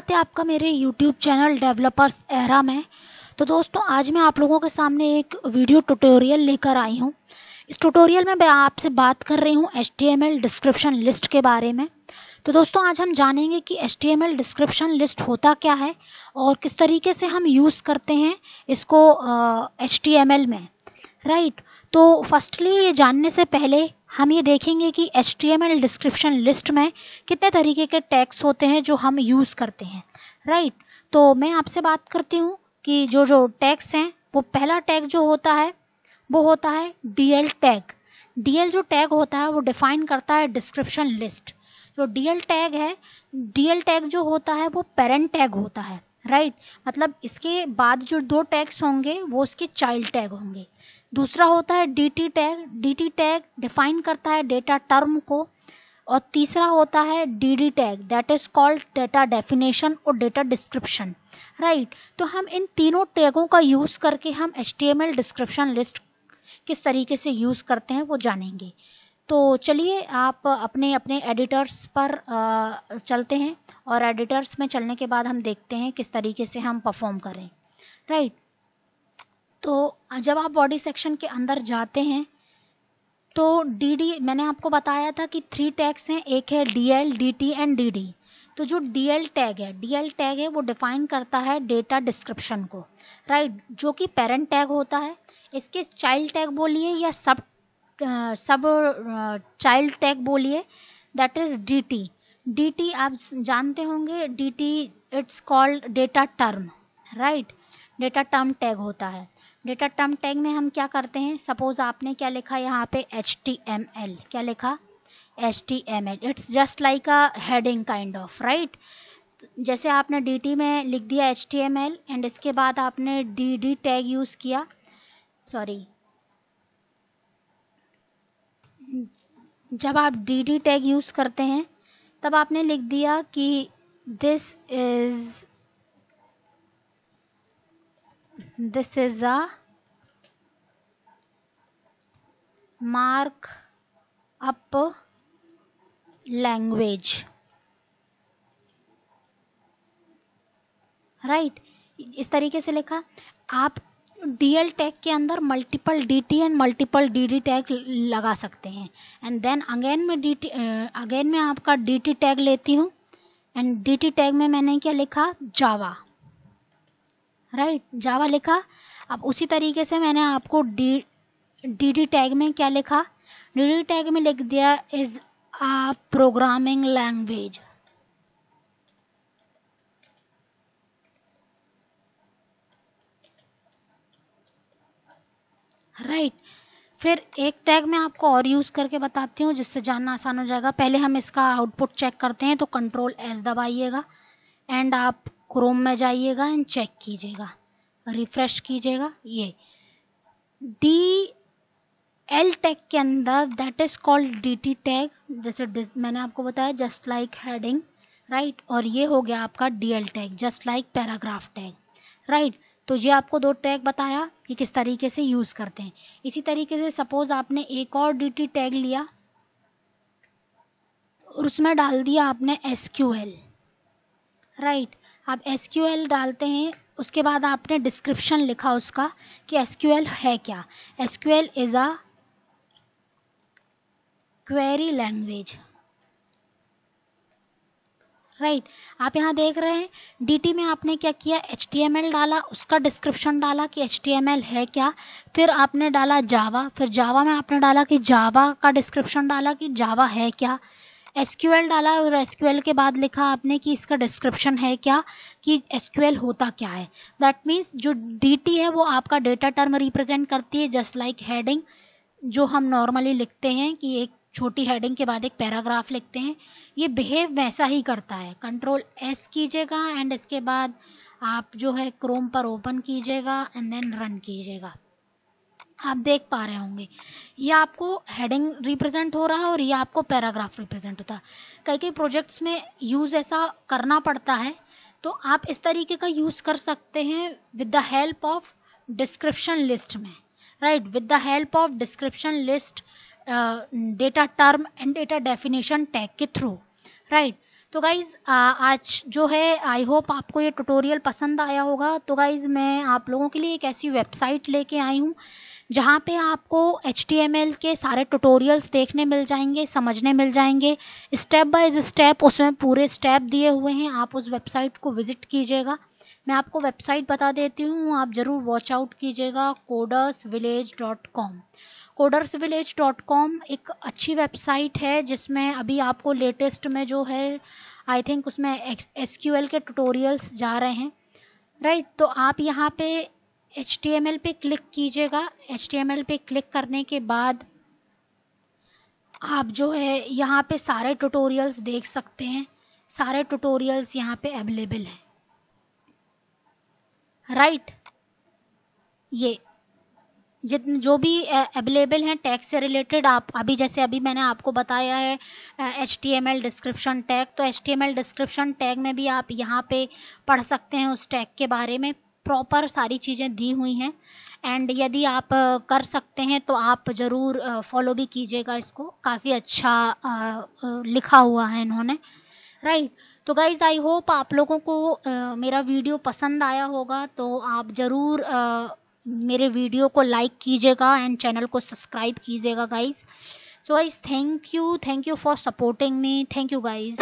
स्वागत है आपका मेरे YouTube चैनल डेवलपर्स एरा में। तो दोस्तों आज मैं आप लोगों के सामने एक वीडियो ट्यूटोरियल लेकर आई हूँ। इस ट्यूटोरियल में मैं आपसे बात कर रही हूँ HTML डिस्क्रिप्शन लिस्ट के बारे में। तो दोस्तों आज हम जानेंगे कि HTML डिस्क्रिप्शन लिस्ट होता क्या है और किस तरीके से हम यूज़ करते हैं इसको HTML में, राइट। तो फर्स्टली ये जानने से पहले हम ये देखेंगे कि HTML डिस्क्रिप्शन लिस्ट में कितने तरीके के टैग्स होते हैं जो हम यूज़ करते हैं, राइट। तो मैं आपसे बात करती हूँ कि जो टैग्स हैं वो पहला टैग जो होता है वो होता है DL टैग। DL जो टैग होता है वो डिफाइन करता है डिस्क्रिप्शन लिस्ट। जो DL टैग है, DL टैग जो होता है वो पेरेंट टैग होता है, राइट। मतलब इसके बाद जो दो टैग्स होंगे वो उसके चाइल्ड टैग होंगे। दूसरा होता है DT tag. DT tag define करता है डेटा टर्म को। और तीसरा होता है DD tag, that is called data definition और डेटा डिस्क्रिप्शन, राइट। तो हम इन तीनों टैगों का यूज़ करके हम HTML डिस्क्रिप्शन लिस्ट किस तरीके से यूज़ करते हैं वो जानेंगे। तो चलिए आप अपने अपने एडिटर्स पर चलते हैं और एडिटर्स में चलने के बाद हम देखते हैं किस तरीके से हम परफॉर्म करें, राइट। तो जब आप बॉडी सेक्शन के अंदर जाते हैं तो DD मैंने आपको बताया था कि 3 टैग्स हैं, एक है DL, DT एंड DD। तो जो DL टैग है वो डिफाइन करता है डेटा डिस्क्रिप्शन को, राइट, जो कि पेरेंट टैग होता है। इसके चाइल्ड टैग बोलिए या सब चाइल्ड टैग बोलिए, दैट इज DT। DT आप जानते होंगे, DT it's called data term, right. Data term tag होता है। डेटा टर्म टैग में हम क्या करते हैं, सपोज आपने क्या लिखा यहाँ पे HTML, क्या लिखा HTML, it's just like a heading kind of, right. जैसे आपने DT में लिख दिया HTML एंड इसके बाद आपने DD टैग यूज़ किया, सॉरी, जब आप DD टैग यूज़ करते हैं तब आपने लिख दिया कि this is a mark up language, right. इस तरीके से लिखा। आप DL टैग के अंदर multiple DT and multiple DD tag लगा सकते हैं एंड देन अगेन मैं आपका DT टैग लेती हूँ एंड DT टैग में मैंने क्या लिखा, जावा, राइट, जावा लिखा। अब उसी तरीके से मैंने आपको DD टैग में क्या लिखा, DD टैग में लिख दिया is a programming language, right. फिर एक टैग मैं आपको और यूज़ करके बताती हूँ जिससे जानना आसान हो जाएगा। पहले हम इसका आउटपुट चेक करते हैं, तो Ctrl+S दबाइएगा एंड आप क्रोम में जाइएगा एंड चेक कीजिएगा, रिफ्रेश कीजिएगा। ये DL टैग के अंदर that is called DT tag, जैसे मैंने आपको बताया जस्ट लाइक हेडिंग, राइट। और ये हो गया आपका DL tag, just like paragraph tag, right. तो ये आपको दो टैग बताया कि किस तरीके से यूज़ करते हैं। इसी तरीके से सपोज आपने एक और DT टैग लिया और उसमें डाल दिया आपने SQL, राइट। आप SQL डालते हैं, उसके बाद आपने डिस्क्रिप्शन लिखा उसका कि SQL है क्या। SQL is a query language, right. आप यहाँ देख रहे हैं DT में आपने क्या किया, HTML डाला, उसका डिस्क्रिप्शन डाला कि HTML है क्या। फिर आपने डाला जावा, फिर जावा में आपने डाला कि जावा का डिस्क्रिप्शन डाला कि जावा है क्या। SQL डाला और SQL के बाद लिखा आपने कि इसका डिस्क्रिप्शन है क्या, कि SQL होता क्या है। दैट मीन्स जो DT है वो आपका डेटा टर्म रिप्रेजेंट करती है, जस्ट लाइक हेडिंग जो हम नॉर्मली लिखते हैं कि एक छोटी हेडिंग के बाद एक पैराग्राफ लिखते हैं, ये बिहेव वैसा ही करता है। Ctrl+S कीजिएगा एंड इसके बाद आप जो है क्रोम पर ओपन कीजिएगा एंड देन रन कीजिएगा। आप देख पा रहे होंगे ये आपको हेडिंग रिप्रेजेंट हो रहा है और ये आपको पैराग्राफ रिप्रेजेंट होता है। कई कई प्रोजेक्ट्स में यूज़ ऐसा करना पड़ता है, तो आप इस तरीके का यूज़ कर सकते हैं with the help of description list में, right, with the help of description list data term and data definition tag के थ्रू, राइट। तो गाइज़ आज जो है आई होप आपको ये ट्यूटोरियल पसंद आया होगा। तो गाइज़ मैं आप लोगों के लिए एक ऐसी वेबसाइट लेके आई हूँ जहाँ पे आपको HTML के सारे ट्यूटोरियल्स देखने मिल जाएंगे, समझने मिल जाएंगे, स्टेप बाय स्टेप उसमें पूरे स्टेप दिए हुए हैं। आप उस वेबसाइट को विजिट कीजिएगा। मैं आपको वेबसाइट बता देती हूँ, आप ज़रूर वॉच आउट कीजिएगा। codersvillage.com। codersvillage.com एक अच्छी वेबसाइट है जिसमें अभी आपको लेटेस्ट में जो है आई थिंक उसमें SQL के ट्यूटोरियल्स जा रहे हैं, राइट। तो आप यहाँ पे HTML पे क्लिक कीजिएगा। HTML पे क्लिक करने के बाद आप जो है यहाँ पे सारे ट्यूटोरियल्स देख सकते हैं। सारे ट्यूटोरियल्स यहाँ पे अवेलेबल हैं, राइट। ये जितने जो भी अवेलेबल हैं टैग से रिलेटेड, आप अभी जैसे अभी मैंने आपको बताया है HTML डिस्क्रिप्शन टैग, तो HTML डिस्क्रिप्शन टैग में भी आप यहाँ पे पढ़ सकते हैं उस टैग के बारे में। प्रॉपर सारी चीज़ें दी हुई हैं एंड यदि आप कर सकते हैं तो आप ज़रूर फॉलो भी कीजिएगा इसको। काफ़ी अच्छा लिखा हुआ है इन्होंने, राइट। तो गाइज़ आई होप आप लोगों को मेरा वीडियो पसंद आया होगा। तो आप ज़रूर मेरे वीडियो को लाइक कीजिएगा एंड चैनल को सब्सक्राइब कीजिएगा guys. So guys thank you for supporting me. Thank you guys.